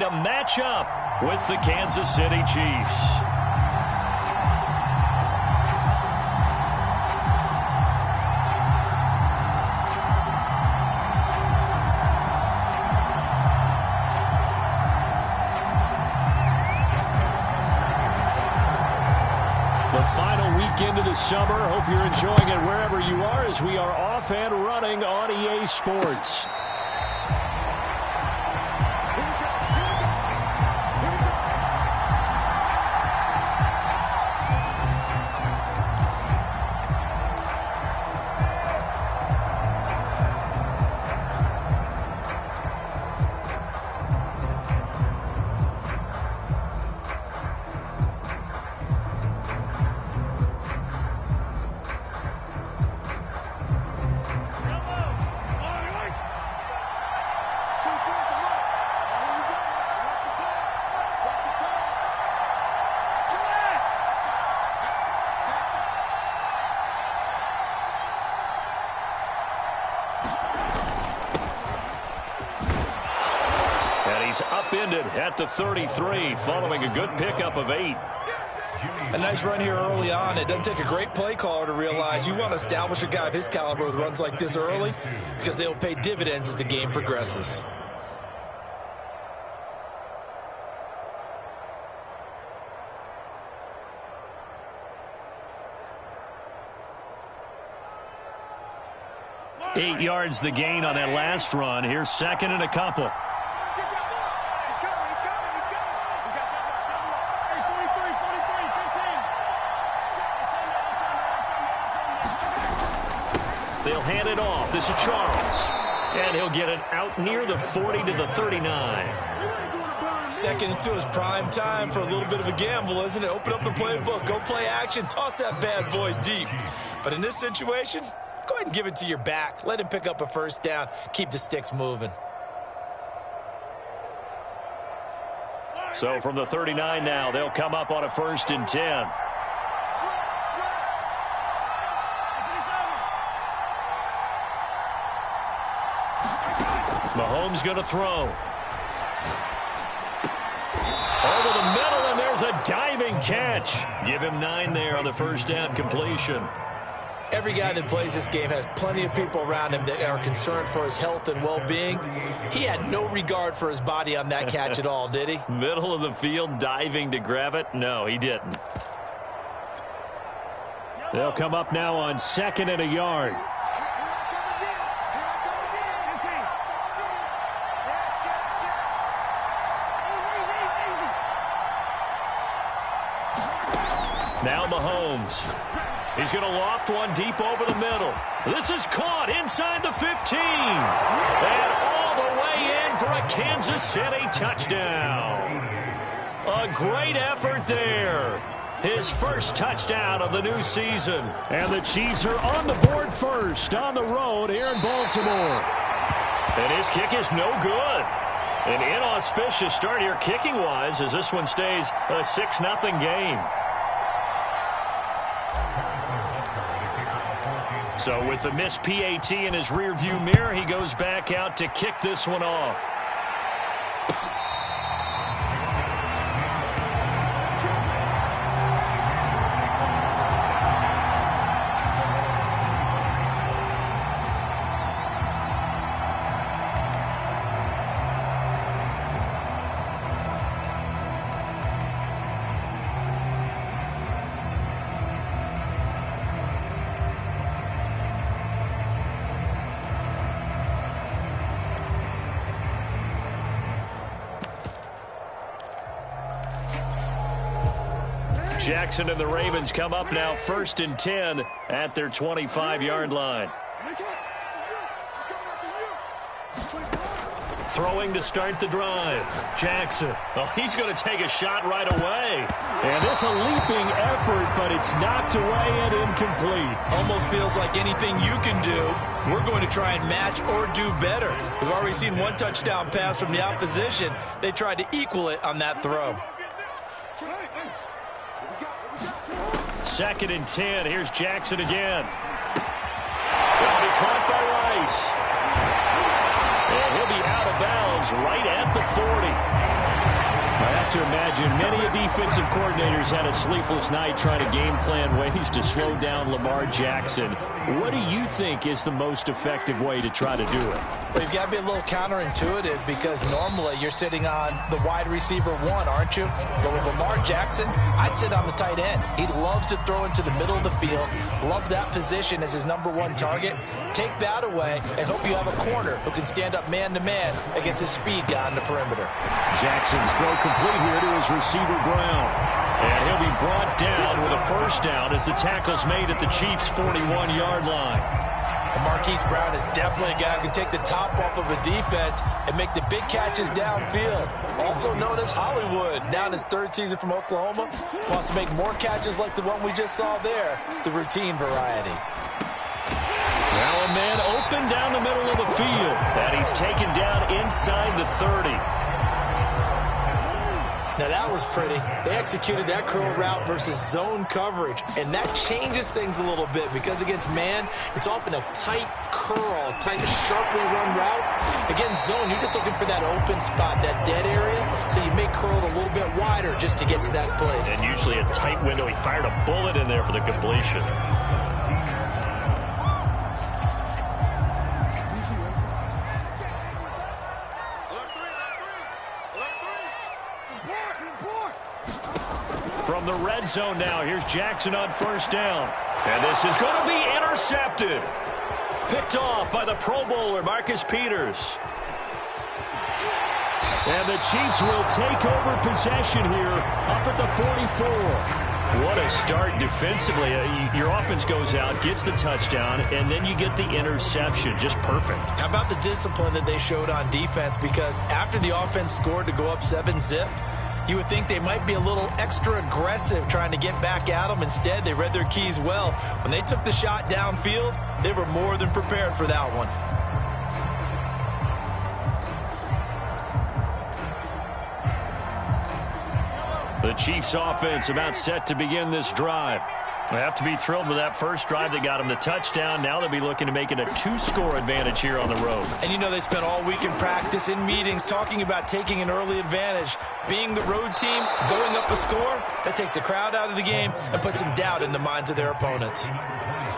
To match up with the Kansas City Chiefs. The final weekend of the summer. Hope you're enjoying it wherever you are as we are off and running on EA Sports. Upended at the 33 following a good pickup of 8. A nice run here early on. It doesn't take a great play caller to realize you want to establish a guy of his caliber with runs like this early because they'll pay dividends as the game progresses. Eight yards the gain on that last run. Here's second and a couple. They'll hand it off. This is Charles. And he'll get it out near the 40 to the 39. Second into his prime time for a little bit of a gamble, isn't it? Open up the playbook. Go play action. Toss that bad boy deep. But in this situation, go ahead and give it to your back. Let him pick up a first down. Keep the sticks moving. So from the 39 now, they'll come up on a 1st and 10. Mahomes going to throw. Over the middle, and there's a diving catch. Give him 9 there on the first down completion. Every guy that plays this game has plenty of people around him that are concerned for his health and well-being. He had no regard for his body on that catch at all, did he? Middle of the field, diving to grab it? No, he didn't. They'll come up now on 2nd and a yard. Now Mahomes. He's going to loft one deep over the middle. This is caught inside the 15. And all the way in for a Kansas City touchdown. A great effort there. His first touchdown of the new season. And the Chiefs are on the board first on the road here in Baltimore. And his kick is no good. An inauspicious start here kicking-wise as this one stays a 6-0 game. So with the missed PAT in his rearview mirror, he goes back out to kick this one off. Jackson and the Ravens come up now 1st and 10 at their 25-yard line. Throwing to start the drive. Jackson. Oh, he's going to take a shot right away. And this a leaping effort, but it's knocked away and incomplete. Almost feels like anything you can do, we're going to try and match or do better. We've already seen one touchdown pass from the opposition. They tried to equal it on that throw. 2nd and 10. Here's Jackson again. That'll be caught by Rice. And he'll be out of bounds right at the 40. have to imagine many defensive coordinators had a sleepless night trying to game plan ways to slow down Lamar Jackson. What do you think is the most effective way to try to do it? Well, you've got to be a little counterintuitive because normally you're sitting on the wide receiver one, aren't you? But with Lamar Jackson, I'd sit on the tight end. He loves to throw into the middle of the field, loves that position as his #1 target. Take that away and hope you have a corner who can stand up man-to-man against a speed guy on the perimeter. Jackson's throw complete here to his receiver, Brown. And he'll be brought down with a first down as the tackle's made at the Chiefs' 41-yard line. And Marquise Brown is definitely a guy who can take the top off of a defense and make the big catches downfield. Also known as Hollywood, now in his 3rd season from Oklahoma, wants to make more catches like the one we just saw there, the routine variety. Now a man open down the middle of the field, and he's taken down inside the 30. Now that was pretty. They executed that curl route versus zone coverage, and that changes things a little bit because against man, it's often a tight curl, tight, sharply run route. Against zone, you're just looking for that open spot, that dead area, so you may curl it a little bit wider just to get to that place. And usually a tight window. He fired a bullet in there for the completion. From the red zone now, here's Jackson on first down. And this is going to be intercepted. Picked off by the Pro Bowler, Marcus Peters. And the Chiefs will take over possession here up at the 44. What a start defensively. Your offense goes out, gets the touchdown, and then you get the interception. Just perfect. How about the discipline that they showed on defense? Because after the offense scored to go up 7-zip, you would think they might be a little extra aggressive trying to get back at them. Instead, they read their keys well. When they took the shot downfield, they were more than prepared for that one. The Chiefs offense about set to begin this drive. They have to be thrilled with that first drive that got them the touchdown. Now they'll be looking to make it a 2-score advantage here on the road. And you know they spent all week in practice, in meetings, talking about taking an early advantage. Being the road team, going up a score, that takes the crowd out of the game and puts some doubt in the minds of their opponents.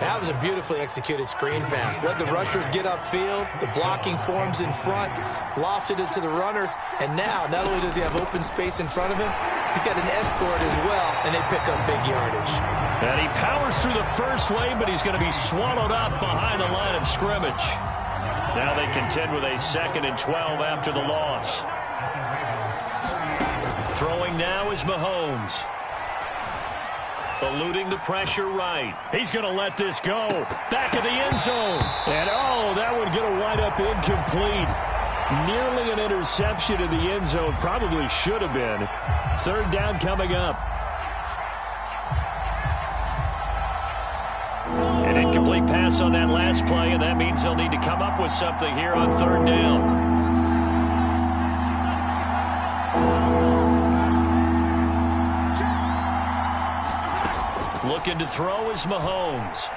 That was a beautifully executed screen pass. Let the rushers get upfield. The blocking forms in front. Lofted it to the runner. And now, not only does he have open space in front of him, he's got an escort as well, and they pick up big yardage. And he powers through the first wave, but he's going to be swallowed up behind the line of scrimmage. Now they contend with a 2nd and 12 after the loss. Throwing now is Mahomes. Eluding the pressure right. He's going to let this go. Back of the end zone. And, oh, that one going to wind up incomplete. Nearly an interception in the end zone. Probably should have been. 3rd down coming up. An incomplete pass on that last play, and that means they'll need to come up with something here on 3rd down. Looking to throw is Mahomes.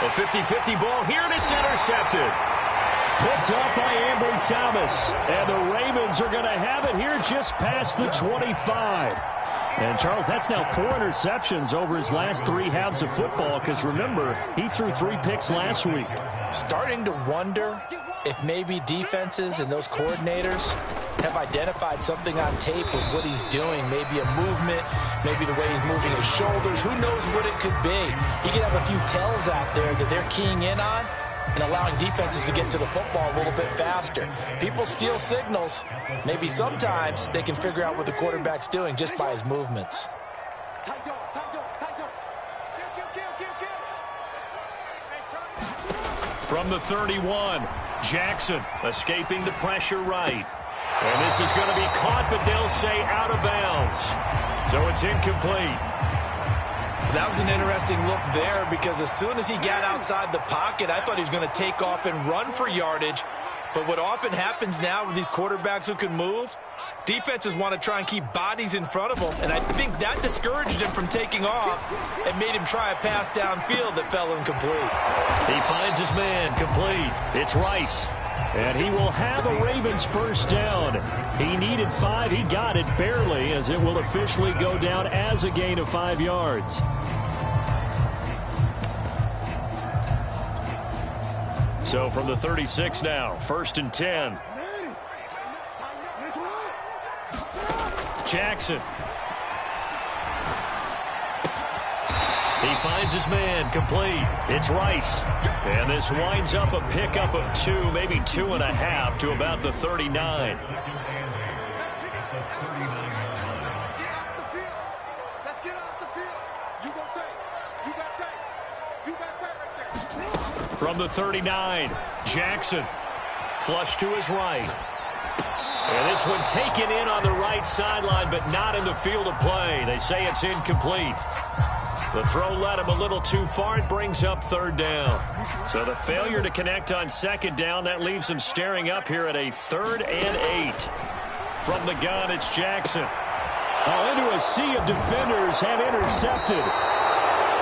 A 50-50 ball here, and it's intercepted. Picked up by Ambry Thomas. And the Ravens are going to have it here just past the 25. And, Charles, that's now 4 interceptions over his last 3 halves of football because, remember, he threw 3 picks last week. Starting to wonder if maybe defenses and those coordinators have identified something on tape with what he's doing. Maybe a movement, maybe the way he's moving his shoulders. Who knows what it could be? He could have a few tells out there that they're keying in on and allowing defenses to get to the football a little bit faster. People steal signals. Maybe sometimes they can figure out what the quarterback's doing just by his movements. From the 31, Jackson escaping the pressure right. And this is going to be caught, but they'll say out of bounds. So it's incomplete. That was an interesting look there because as soon as he got outside the pocket, I thought he was going to take off and run for yardage. But what often happens now with these quarterbacks who can move, defenses want to try and keep bodies in front of them. And I think that discouraged him from taking off and made him try a pass downfield that fell incomplete. He finds his man complete. It's Rice. And he will have a Ravens first down. He needed 5. He got it barely, as it will officially go down as a gain of 5 yards. So from the 36 now, 1st and 10. Jackson. He finds his man, complete. It's Rice. And this winds up a pickup of 2, maybe 2.5 to about the 39. From the 39, Jackson. Flush to his right. And this one taken in on the right sideline, but not in the field of play. They say it's incomplete. The throw led him a little too far. It brings up 3rd down. So the failure to connect on 2nd down, that leaves him staring up here at a 3rd and 8. From the gun, it's Jackson. Into a sea of defenders and intercepted.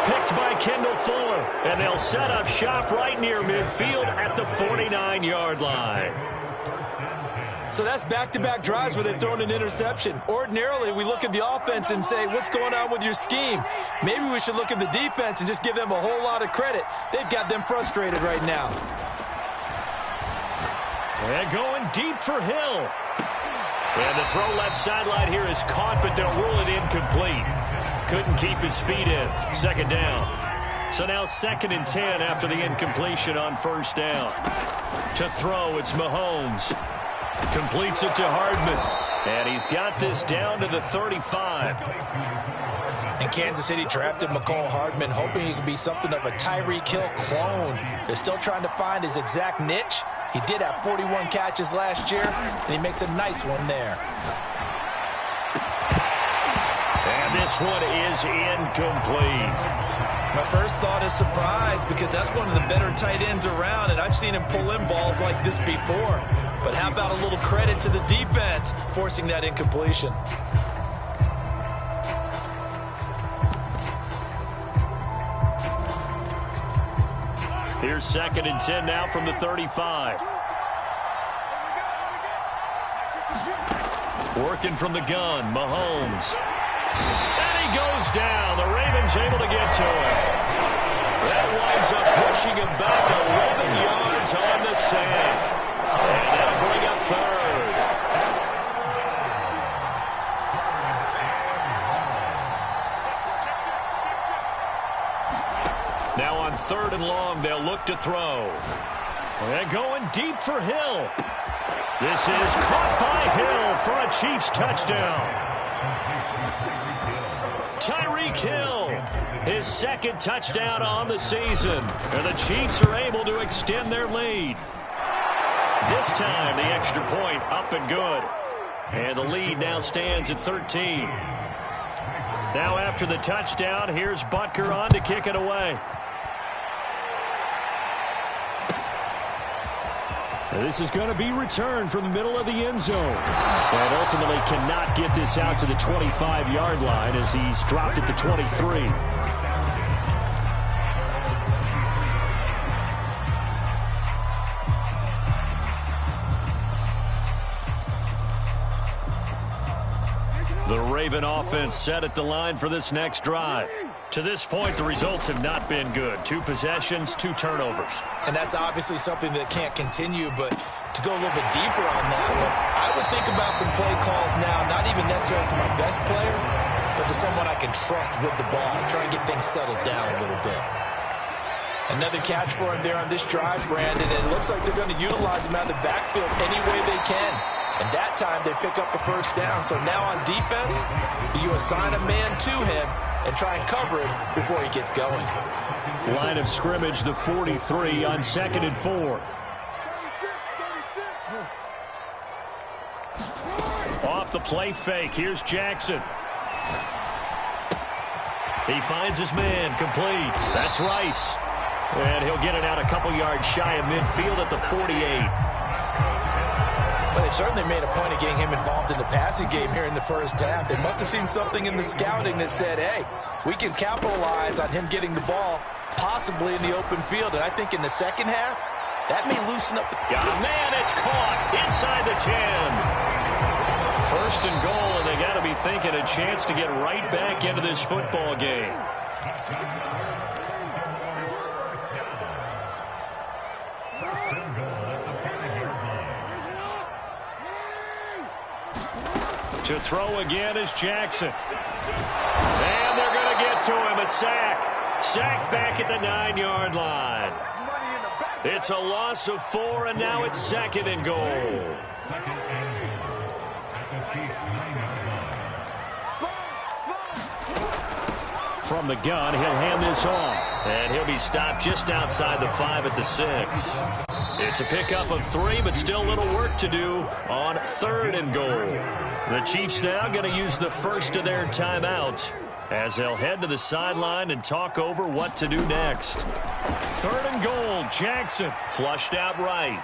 Picked by Kendall Fuller. And they'll set up shop right near midfield at the 49-yard line. So that's back-to-back drives where they've thrown an interception. Ordinarily, we look at the offense and say, what's going on with your scheme? Maybe we should look at the defense and just give them a whole lot of credit. They've got them frustrated right now. And going deep for Hill. And the throw left sideline here is caught, but they'll rule it incomplete. Couldn't keep his feet in. 2nd down. So now 2nd and 10 after the incompletion on 1st down. To throw, it's Mahomes. Completes it to Hardman. And he's got this down to the 35. And Kansas City drafted McCall Hardman, hoping he could be something of a Tyreek Hill clone. They're still trying to find his exact niche. He did have 41 catches last year, and he makes a nice one there. And this one is incomplete. My first thought is surprise, because that's one of the better tight ends around, and I've seen him pull in balls like this before. But how about a little credit to the defense forcing that incompletion? Here's 2nd and 10 now from the 35. Working from the gun, Mahomes. And he goes down. The Ravens able to get to him. That winds up pushing him back 11 yards on the sack. And that'll bring up 3rd. Now on 3rd and long, they'll look to throw. And going deep for Hill. This is caught by Hill for a Chiefs touchdown. Tyreek Hill, his 2nd touchdown on the season. And the Chiefs are able to extend their lead. This time, the extra point up and good. And the lead now stands at 13. Now after the touchdown, here's Butker on to kick it away. This is going to be returned from the middle of the end zone. And ultimately cannot get this out to the 25-yard line as he's dropped it to 23. The Raven offense set at the line for this next drive. To this point, the results have not been good. 2 possessions, 2 turnovers. And that's obviously something that can't continue, but to go a little bit deeper on that one, I would think about some play calls now, not even necessarily to my best player, but to someone I can trust with the ball, try and get things settled down a little bit. Another catch for him there on this drive, Brandon, and it looks like they're going to utilize him out of the backfield any way they can. And that time they pick up the first down. So now on defense, you assign a man to him and try and cover it before he gets going. Line of scrimmage, the 43 on 2nd and 4. Off the play fake, here's Jackson. He finds his man, complete. That's Rice. And he'll get it out a couple yards shy of midfield at the 48. Well, they certainly made a point of getting him involved in the passing game here in the first half. They must have seen something in the scouting that said, hey, we can capitalize on him getting the ball, possibly in the open field. And I think in the second half, That may loosen up the... Got a man, it's caught inside the 10. First and goal, and they got to be thinking a chance to get right back into this football game. To throw again is Jackson. And they're going to get to him. A sack. Sacked back at the 9-yard line. It's a loss of 4, and now it's second and goal. From the gun, he'll hand this off. And he'll be stopped just outside the 5 at the 6. It's a pickup of 3, but still a little work to do on third and goal. The Chiefs now going to use the first of their timeouts as they'll head to the sideline and talk over what to do next. Third and goal, Jackson flushed out right.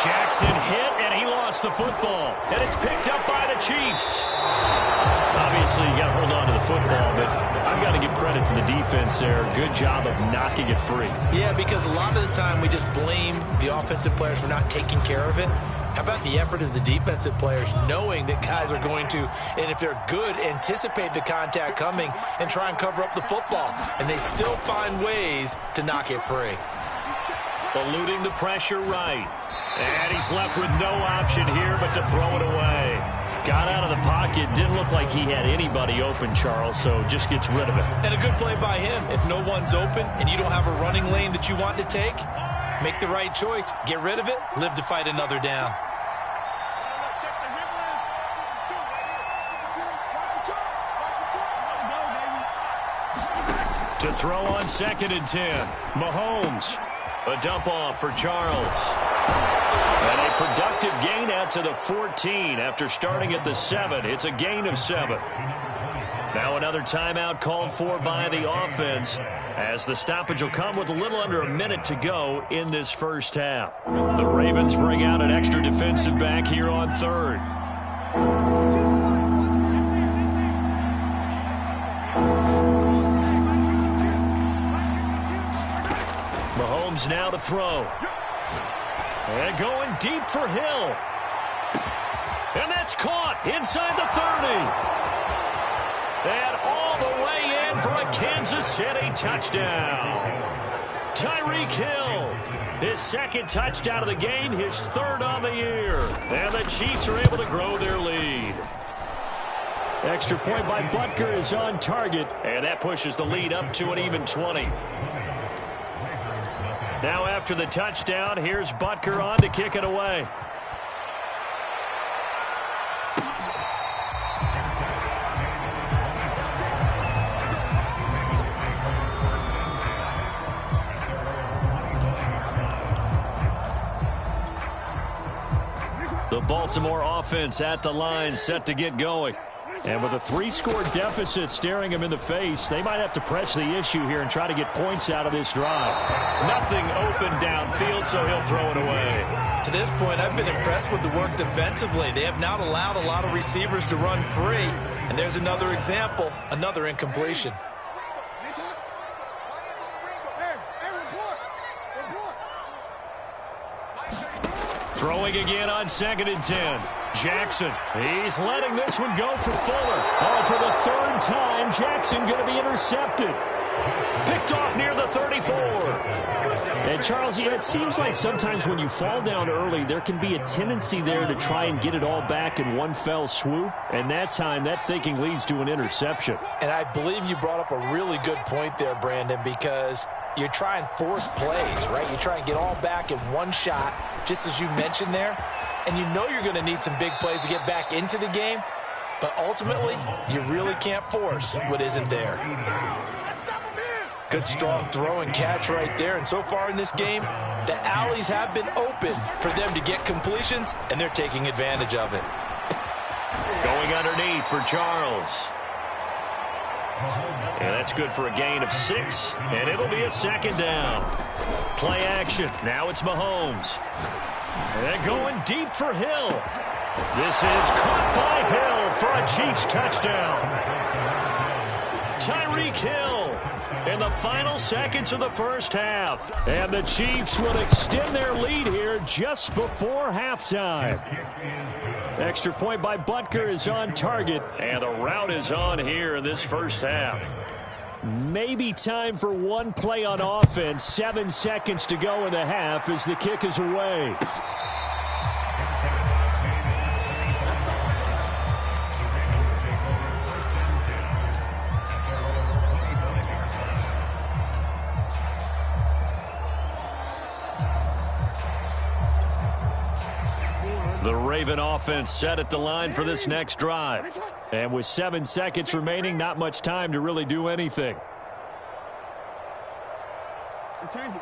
Jackson hit, and he lost the football. And it's picked up by the Chiefs. Obviously, you got to hold on to the football, but I've got to give credit to the defense there. Good job of knocking it free. Yeah, because a lot of the time we just blame the offensive players for not taking care of it. How about the effort of the defensive players knowing that guys are going to, and if they're good, anticipate the contact coming and try and cover up the football. And they still find ways to knock it free. Eluding the pressure right. And he's left with no option here but to throw it away. Got out of the pocket. Didn't look like he had anybody open, Charles, so just gets rid of it. And a good play by him. If no one's open and you don't have a running lane that you want to take, make the right choice. Get rid of it. Live to fight another down. To throw on 2nd and 10. Mahomes. A dump off for Charles. And a productive gain out to the 14 after starting at the 7. It's a gain of 7. Now another timeout called for by the offense as the stoppage will come with a little under a minute to go in this first half. The Ravens bring out an extra defensive back here on third. Mahomes now to throw. And going deep for Hill. And that's caught inside the 30. And all the way in for a Kansas City touchdown. Tyreek Hill, his second touchdown of the game, his third on the year. And the Chiefs are able to grow their lead. Extra point by Butker is on target. And that pushes the lead up to an even 20. Now after the touchdown, here's Butker on to kick it away. The Baltimore offense at the line set to get going. And with a 3-score deficit staring him in the face, they might have to press the issue here and try to get points out of this drive. Nothing open downfield, so he'll throw it away. To this point, I've been impressed with the work defensively. They have not allowed a lot of receivers to run free. And there's another example, another incompletion. Throwing again on 2nd and 10. Jackson, he's letting this one go for Fuller. Oh, for the third time, Jackson going to be intercepted. Picked off near the 34. And, Charles, it seems like sometimes when you fall down early, there can be a tendency there to try and get it all back in one fell swoop. And that time, that thinking leads to an interception. And I believe you brought up a really good point there, Brandon, because you try and force plays, right? You try and get all back in one shot, just as you mentioned there. And you know you're going to need some big plays to get back into the game. But ultimately, you really can't force what isn't there. Good strong throw and catch right there. And so far in this game, the alleys have been open for them to get completions, and they're taking advantage of it. Going underneath for Charles. And that's good for a gain of 6, and it'll be a second down. Play action. Now it's Mahomes. And going deep for Hill. This is caught by Hill for a Chiefs touchdown. Tyreek Hill in the final seconds of the first half. And the Chiefs will extend their lead here just before halftime. Extra point by Butker is on target, and the route is on here in this first half. Maybe time for one play on offense. 7 seconds to go in the half as the kick is away. The Raven offense set at the line for this next drive. And with 7 seconds remaining, not much time to really do anything. He's coming.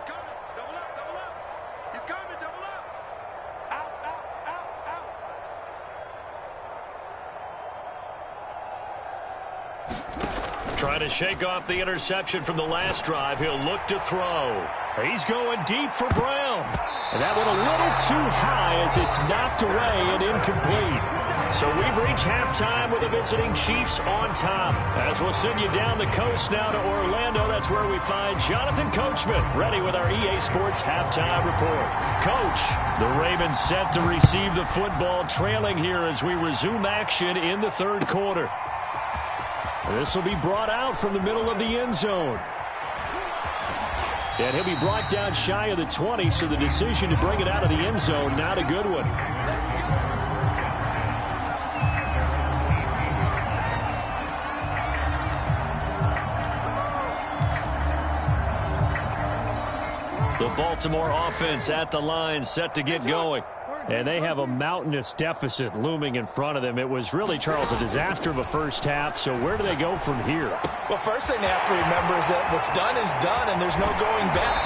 Double up, double up. He's coming, double up. Out, out, out, out. Trying to shake off the interception from the last drive. He'll look to throw. He's going deep for Brown. And that went a little too high as it's knocked away and incomplete. So we've reached halftime with the visiting Chiefs on top. As we'll send you down the coast now to Orlando, that's where we find Jonathan Coachman ready with our EA Sports halftime report. Coach, the Ravens set to receive the football, trailing here as we resume action in the third quarter. This will be brought out from the middle of the end zone. And he'll be brought down shy of the 20, so the decision to bring it out of the end zone, not a good one. The Baltimore offense at the line, set to get going. And they have a mountainous deficit looming in front of them. It was really, Charles, a disaster of a first half. So where do they go from here? Well, first thing they have to remember is that what's done is done, and there's no going back.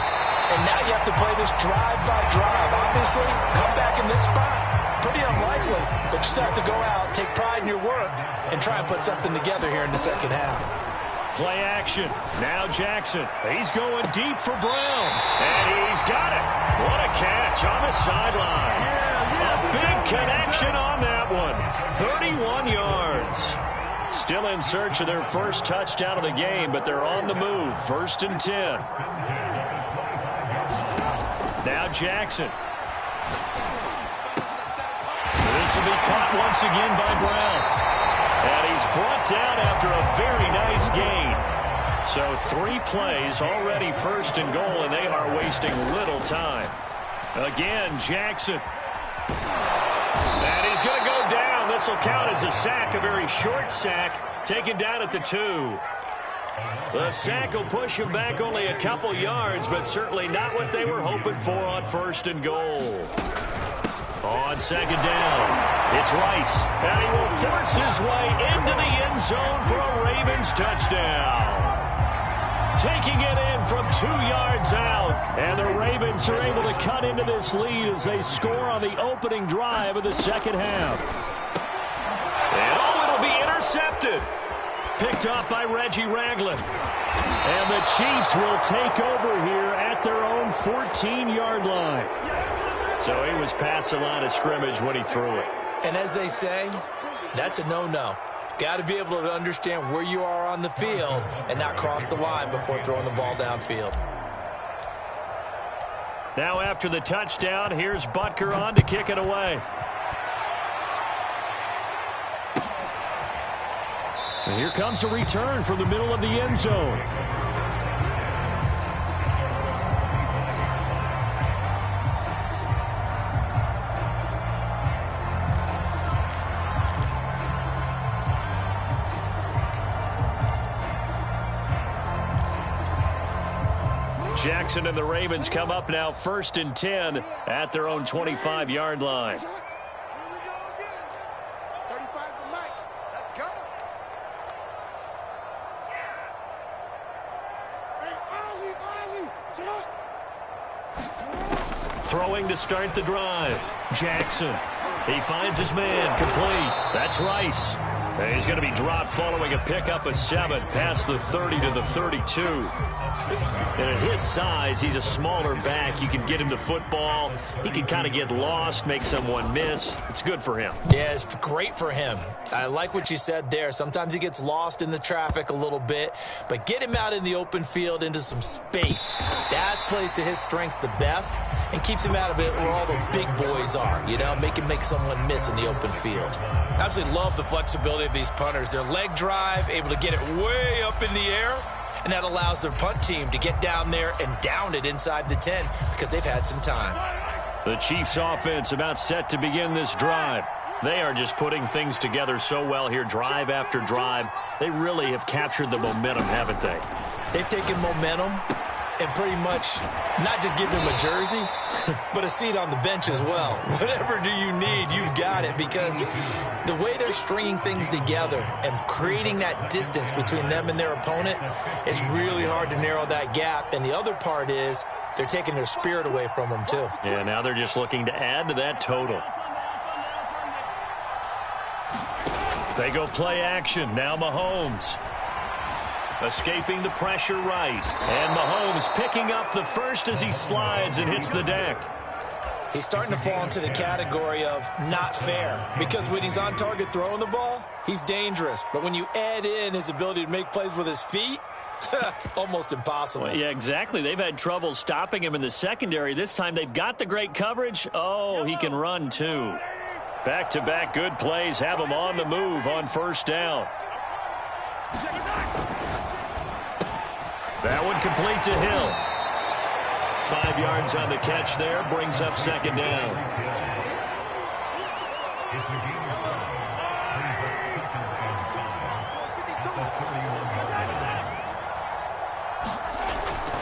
And now you have to play this drive by drive. Obviously, come back in this spot, pretty unlikely. But you still have to go out, take pride in your work, and try and put something together here in the second half. Play action. Now Jackson. He's going deep for Brown. And he's got it. What a catch on the sideline. A big connection on that one. 31 yards. Still in search of their first touchdown of the game, but they're on the move. 1st and 10. Now Jackson. This will be caught once again by Brown. And he's brought down after a very nice gain. So 3 plays, already 1st and goal, and they are wasting little time. Again, Jackson. And he's going to go down. This will count as a sack, a very short sack, taken down at the 2. The sack will push him back only a couple yards, but certainly not what they were hoping for on 1st and goal. On 2nd down, it's Rice, and he will force his way into the end zone for a Ravens touchdown. Taking it in from 2 yards out, and the Ravens are able to cut into this lead as they score on the opening drive of the second half. And it'll be intercepted. Picked off by Reggie Ragland. And the Chiefs will take over here at their own 14-yard line. So he was past the line of scrimmage when he threw it. And as they say, that's a no-no. Got to be able to understand where you are on the field and not cross the line before throwing the ball downfield. Now after the touchdown, here's Butker on to kick it away. And here comes a return from the middle of the end zone. Jackson and the Ravens come up now 1st and 10 at their own 25-yard line. Here we go again. 35's the mic. Let's go. Throwing to start the drive. Jackson. He finds his man. Complete. That's Rice. And he's going to be dropped following a pickup of 7 past the 30 to the 32. And at his size, he's a smaller back. You can get him the football. He can kind of get lost, make someone miss. It's good for him. Yeah, it's great for him. I like what you said there. Sometimes he gets lost in the traffic a little bit, but get him out in the open field into some space. That plays to his strengths the best and keeps him out of it where all the big boys are, you know, make him make someone miss in the open field. Absolutely love the flexibility of these punters. Their leg drive, able to get it way up in the air, and that allows their punt team to get down there and down it inside the 10 because they've had some time. The Chiefs offense about set to begin this drive. They are just putting things together so well here, drive after drive. They really have captured the momentum, haven't they? They've taken momentum and pretty much not just give them a jersey, but a seat on the bench as well. Whatever do you need, you've got it, because the way they're stringing things together and creating that distance between them and their opponent, it's really hard to narrow that gap. And the other part is they're taking their spirit away from them too. Yeah, now they're just looking to add to that total. They go play action. Now Mahomes. Escaping the pressure right. And Mahomes picking up the first as he slides and hits the deck. He's starting to fall into the category of not fair, because when he's on target throwing the ball, he's dangerous. But when you add in his ability to make plays with his feet, almost impossible. Well, yeah, exactly. They've had trouble stopping him in the secondary. This time they've got the great coverage. Oh, he can run too. Back-to-back good plays have him on the move on first down. That one complete to Hill. 5 yards on the catch there, brings up second down.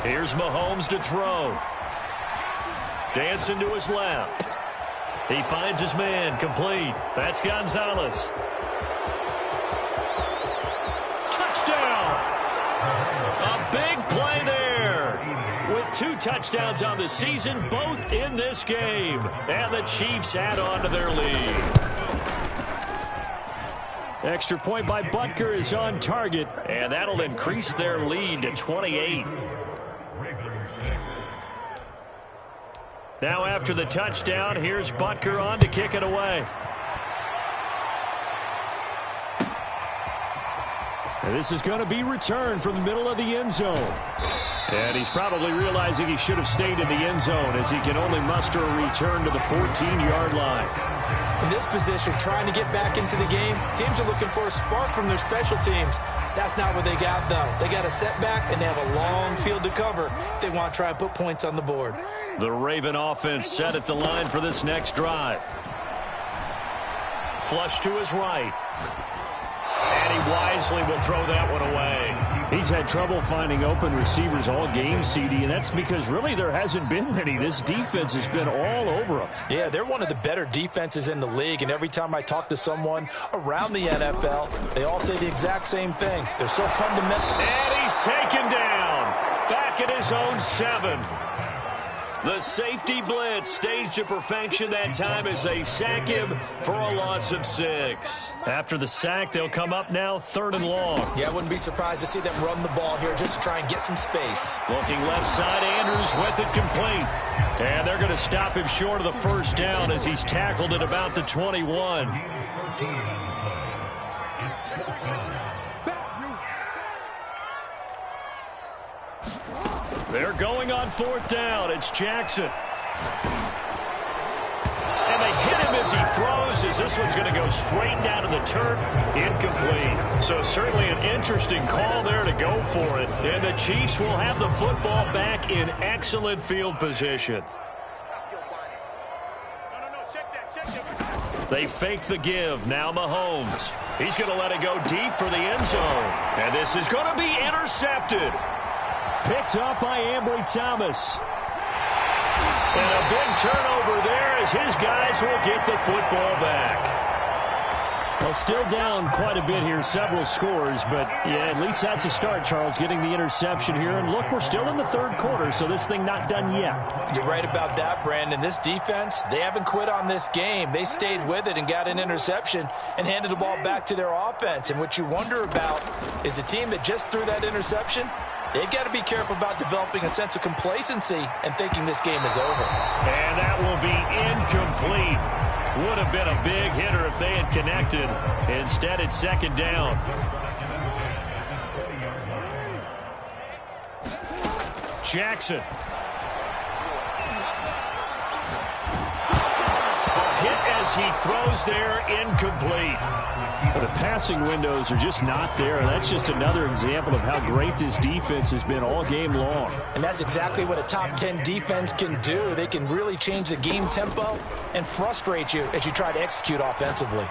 Here's Mahomes to throw. Dancing to his left. He finds his man, complete. That's Gonzalez. Touchdown! A big play there. With 2 touchdowns on the season, both in this game. And the Chiefs add on to their lead. Extra point by Butker is on target, and that'll increase their lead to 28. Now after the touchdown, here's Butker on to kick it away. And this is going to be returned from the middle of the end zone. And he's probably realizing he should have stayed in the end zone, as he can only muster a return to the 14-yard line. In this position, trying to get back into the game, teams are looking for a spark from their special teams. That's not what they got, though. They got a setback, and they have a long field to cover if they want to try and put points on the board. The Raven offense set at the line for this next drive. Flush to his right. And he wisely will throw that one away. He's had trouble finding open receivers all game, CD, and that's because really there hasn't been many. This defense has been all over them. Yeah, they're one of the better defenses in the league, and every time I talk to someone around the NFL, they all say the exact same thing. They're so fundamental. And he's taken down. Back at his own 7. The safety blitz staged to perfection that time as they sack him for a loss of 6. After the sack, they'll come up now 3rd and long. Yeah, I wouldn't be surprised to see them run the ball here just to try and get some space. Looking left side, Andrews with it complete. And they're going to stop him short of the first down as he's tackled at about the 21. They're going on 4th down. It's Jackson. And they hit him as he throws, as this one's going to go straight down to the turf. Incomplete. So certainly an interesting call there to go for it. And the Chiefs will have the football back in excellent field position. They fake the give. Now Mahomes. He's going to let it go deep for the end zone. And this is going to be intercepted. Picked up by Ambry Thomas. And a big turnover there as his guys will get the football back. Well, still down quite a bit here, several scores, but yeah, at least that's a start, Charles, getting the interception here. And look, we're still in the third quarter, so this thing not done yet. You're right about that, Brandon. This defense, they haven't quit on this game. They stayed with it and got an interception and handed the ball back to their offense. And what you wonder about is the team that just threw that interception, they've got to be careful about developing a sense of complacency and thinking this game is over. And that will be incomplete. Would have been a big hitter if they had connected. Instead, it's second down. Jackson. A hit as he throws there, incomplete. The passing windows are just not there. That's just another example of how great this defense has been all game long. And that's exactly what a top 10 defense can do. They can really change the game tempo and frustrate you as you try to execute offensively.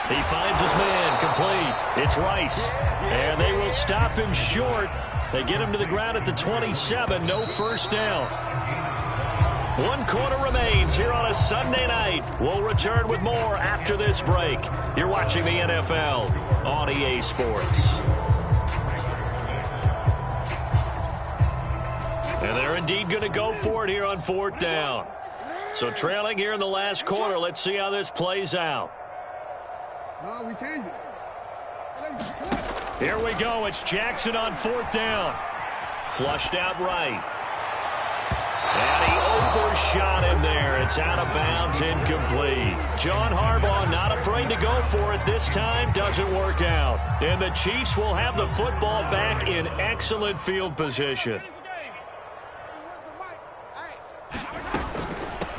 He finds his man, complete. It's Rice. And they will stop him short. They get him to the ground at the 27. No first down. 1 quarter remains here on a Sunday night. We'll return with more after this break. You're watching the NFL on EA Sports. And they're indeed going to go for it here on 4th down. So trailing here in the last quarter. Let's see how this plays out. No, we changed it. Here we go. It's Jackson on 4th down. Flushed out right. And he overshot him there. It's out of bounds, incomplete. John Harbaugh not afraid to go for it this time. Doesn't work out. And the Chiefs will have the football back in excellent field position.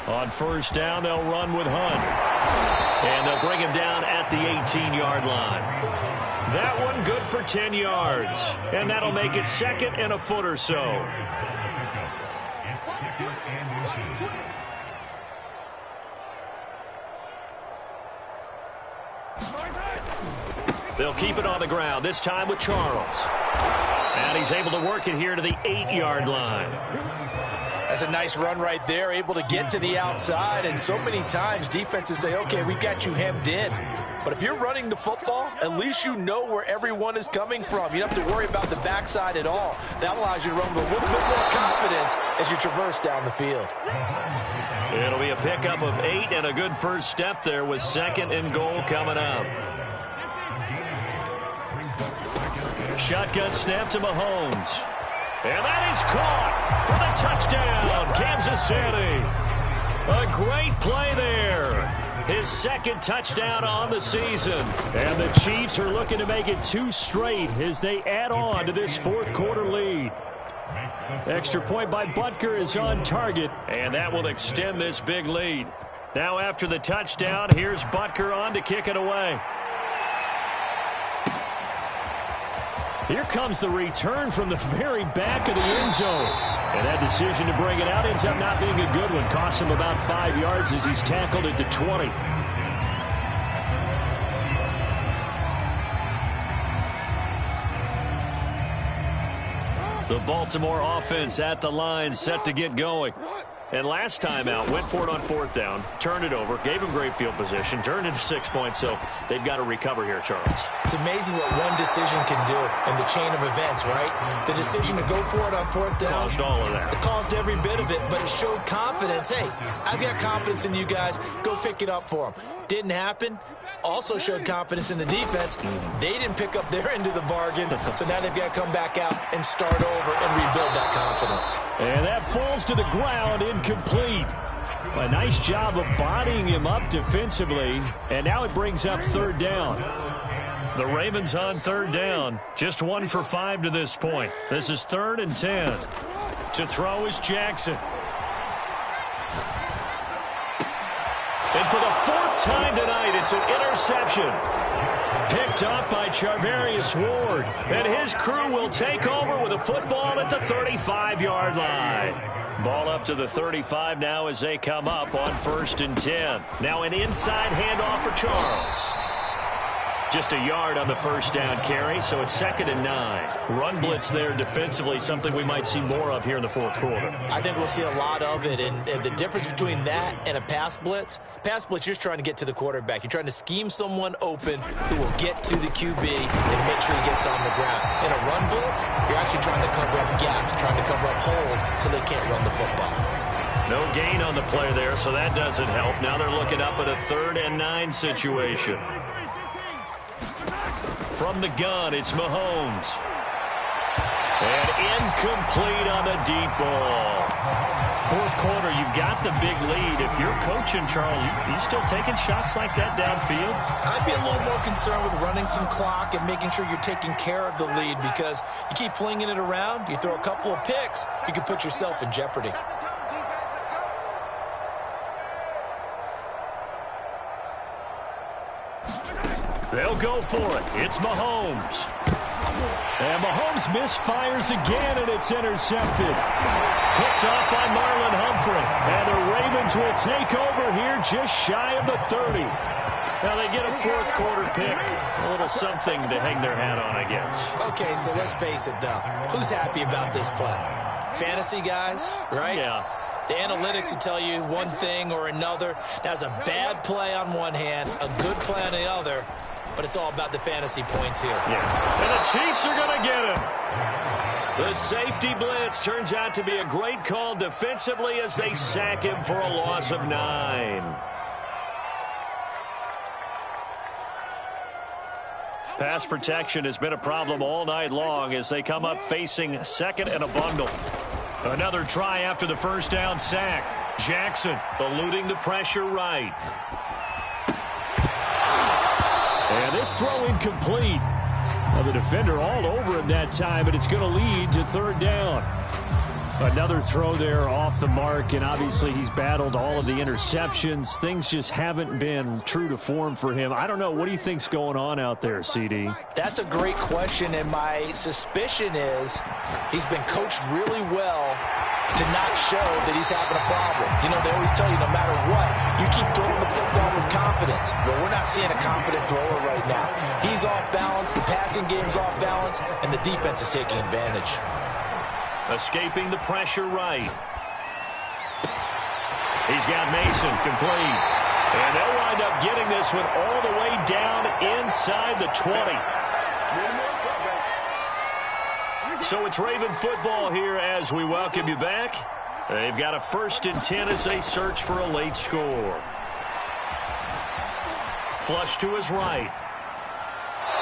On 1st down, they'll run with Hunt. And they'll bring him down at the 18-yard line. That one good for 10 yards. And that'll make it 2nd and a foot or so. They'll keep it on the ground, this time with Charles. And he's able to work it here to the 8-yard line. That's a nice run right there, able to get to the outside. And so many times defenses say, okay, we've got you hemmed in. But if you're running the football, at least you know where everyone is coming from. You don't have to worry about the backside at all. That allows you to run with a little bit more confidence as you traverse down the field. It'll be a pickup of 8 and a good first step there with 2nd and goal coming up. Shotgun snap to Mahomes. And that is caught for the touchdown, Kansas City. A great play there. His 2nd touchdown on the season. And the Chiefs are looking to make it 2 straight as they add on to this 4th quarter lead. Extra point by Butker is on target, and that will extend this big lead. Now after the touchdown, here's Butker on to kick it away. Here comes the return from the very back of the end zone. And that decision to bring it out ends up not being a good one. Costs him about 5 yards as he's tackled at the 20. The Baltimore offense at the line, set to get going. And last time out, went for it on 4th down, turned it over, gave him great field position, turned into 6 points, so they've got to recover here, Charles. It's amazing what one decision can do in the chain of events, right? The decision to go for it on 4th down. Caused all of that. It caused every bit of it, but it showed confidence. Hey, I've got confidence in you guys. Go pick it up for them. Didn't happen. Also showed confidence in the defense. They didn't pick up their end of the bargain, so now they've got to come back out and start over and rebuild that confidence. And that falls to the ground, incomplete. A nice job of bodying him up defensively, and now it brings up 3rd down. The Ravens on 3rd down, just 1 for 5 to this point. This is 3rd and 10. To throw is Jackson. And for the 4th time tonight, it's an interception. Picked up by Charvarius Ward. And his crew will take over with a football at the 35-yard line. Ball up to the 35 now as they come up on 1st and 10. Now an inside handoff for Charles. Just a yard on the first down carry, so it's 2nd and 9. Run blitz there defensively, something we might see more of here in the fourth quarter. I think we'll see a lot of it, and the difference between that and a pass blitz, you're just trying to get to the quarterback. You're trying to scheme someone open who will get to the QB and make sure he gets on the ground. In a run blitz, you're actually trying to cover up gaps, trying to cover up holes so they can't run the football. No gain on the play there, so that doesn't help. Now they're looking up at a 3rd and 9 situation. From the gun, it's Mahomes. And incomplete on the deep ball. Fourth quarter, you've got the big lead. If you're coaching, Charles, you still taking shots like that downfield? I'd be a little more concerned with running some clock and making sure you're taking care of the lead, because you keep flinging it around, you throw a couple of picks, you can put yourself in jeopardy. They'll go for it. It's Mahomes. And Mahomes misfires again, and it's intercepted. Picked off by Marlon Humphrey. And the Ravens will take over here just shy of the 30. Now they get a fourth quarter pick. A little something to hang their hat on, I guess. Okay, so let's face it, though. Who's happy about this play? Fantasy guys, right? Yeah. The analytics will tell you one thing or another. That's a bad play on one hand, a good play on the other. But it's all about the fantasy points here. Yeah. And the Chiefs are going to get him. The safety blitz turns out to be a great call defensively as they sack him for a loss of 9. Pass protection has been a problem all night long as they come up facing 2nd and a bundle. Another try after the first down sack. Jackson eluding the pressure right. And this throw incomplete. Well, the defender all over him that time, but it's going to lead to 3rd down. Another throw there off the mark, and obviously he's battled all of the interceptions. Things just haven't been true to form for him. I don't know. What do you think's going on out there, CD? That's a great question, and my suspicion is he's been coached really well to not show that he's having a problem. You know, they always tell you no matter what, you keep throwing the football with confidence. Well, we're not seeing a confident thrower right now. He's off balance, the passing game's off balance, and the defense is taking advantage. Escaping the pressure right. He's got Mason complete. And they'll wind up getting this one all the way down inside the 20. So it's Raven football here as we welcome you back. They've got a 1st and 10 as they search for a late score. Flush to his right.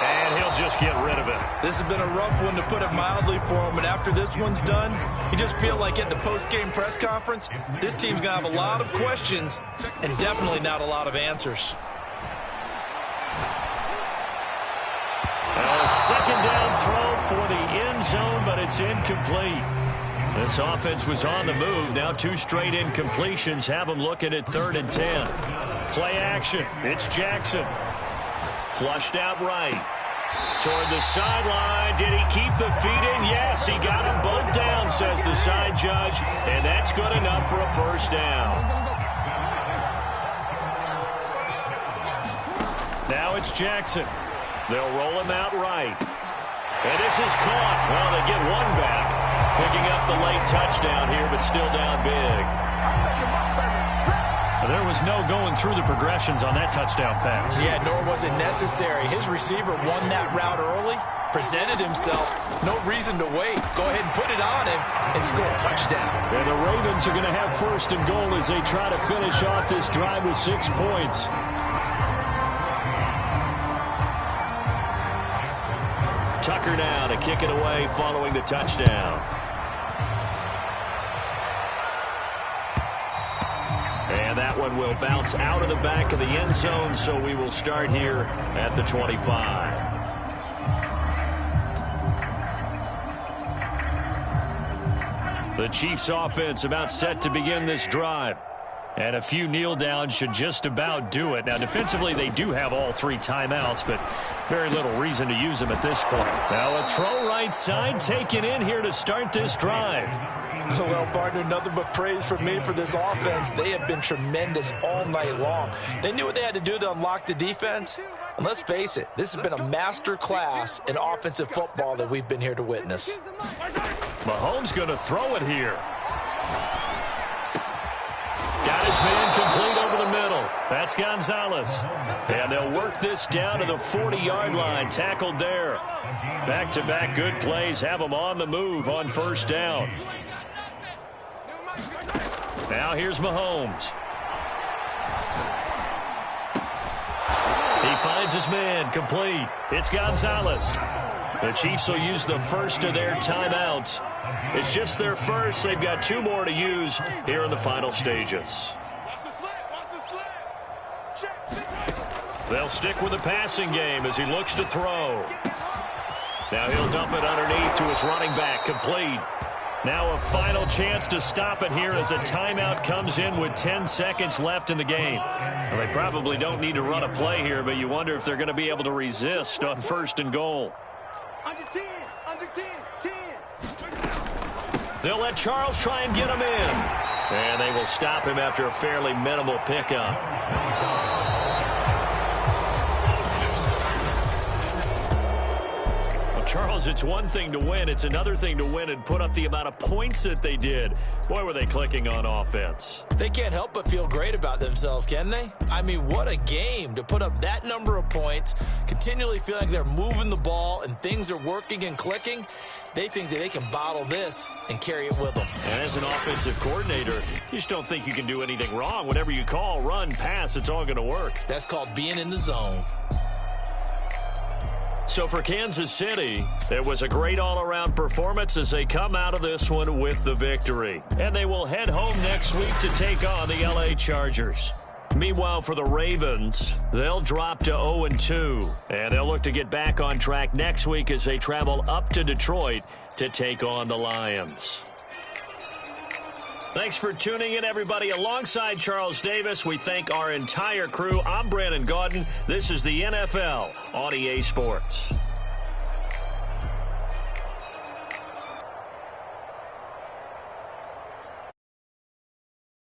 And he'll just get rid of it. This has been a rough one, to put it mildly, for him. And after this one's done, you just feel like at the post-game press conference, this team's going to have a lot of questions and definitely not a lot of answers. A 2nd down throw for the end zone, but it's incomplete. This offense was on the move. Now 2 straight incompletions have them looking at 3rd and 10. Play action. It's Jackson. Flushed out right. Toward the sideline. Did he keep the feet in? Yes, he got him bumped down, says the side judge. And that's good enough for a 1st down. Now it's Jackson. They'll roll him out right. And this is caught. Well, they get one back. Picking up the late touchdown here, but still down big. There was no going through the progressions on that touchdown pass. Yeah, nor was it necessary. His receiver won that route early, presented himself. No reason to wait. Go ahead and put it on him and score a touchdown. And the Ravens are going to have 1st and goal as they try to finish off this drive with 6 points. Tucker now to kick it away following the touchdown. And that one will bounce out of the back of the end zone, so we will start here at the 25. The Chiefs offense about set to begin this drive. And a few kneel downs should just about do it. Now, defensively, they do have all 3 timeouts, but very little reason to use them at this point. Now, a throw right side taken in here to start this drive. Well, partner, nothing but praise from me for this offense. They have been tremendous all night long. They knew what they had to do to unlock the defense. And let's face it, this has been a master class in offensive football that we've been here to witness. Mahomes going to throw it here. Got his man complete over the middle. That's Gonzalez. And they'll work this down to the 40-yard line. Tackled there. Back-to-back good plays have them on the move on first down. Now here's Mahomes. He finds his man complete. It's Gonzalez. The Chiefs will use the first of their timeouts. It's just their first. They've got 2 more to use here in the final stages. They'll stick with the passing game as he looks to throw. Now he'll dump it underneath to his running back. Complete. Now a final chance to stop it here as a timeout comes in with 10 seconds left in the game. Well, they probably don't need to run a play here, but you wonder if they're going to be able to resist on first and goal. Under 10, under 10, 10. They'll let Charles try and get him in. And they will stop him after a fairly minimal pickup. Charles, it's one thing to win. It's another thing to win and put up the amount of points that they did. Boy, were they clicking on offense. They can't help but feel great about themselves, can they? I mean, what a game to put up that number of points, continually feel like they're moving the ball and things are working and clicking. They think that they can bottle this and carry it with them. And as an offensive coordinator, you just don't think you can do anything wrong. Whatever you call, run, pass, it's all going to work. That's called being in the zone. So for Kansas City, it was a great all-around performance as they come out of this one with the victory. And they will head home next week to take on the LA Chargers. Meanwhile, for the Ravens, they'll drop to 0-2. And they'll look to get back on track next week as they travel up to Detroit to take on the Lions. Thanks for tuning in, everybody. Alongside Charles Davis, we thank our entire crew. I'm Brandon Gaudin. This is the NFL on EA Sports.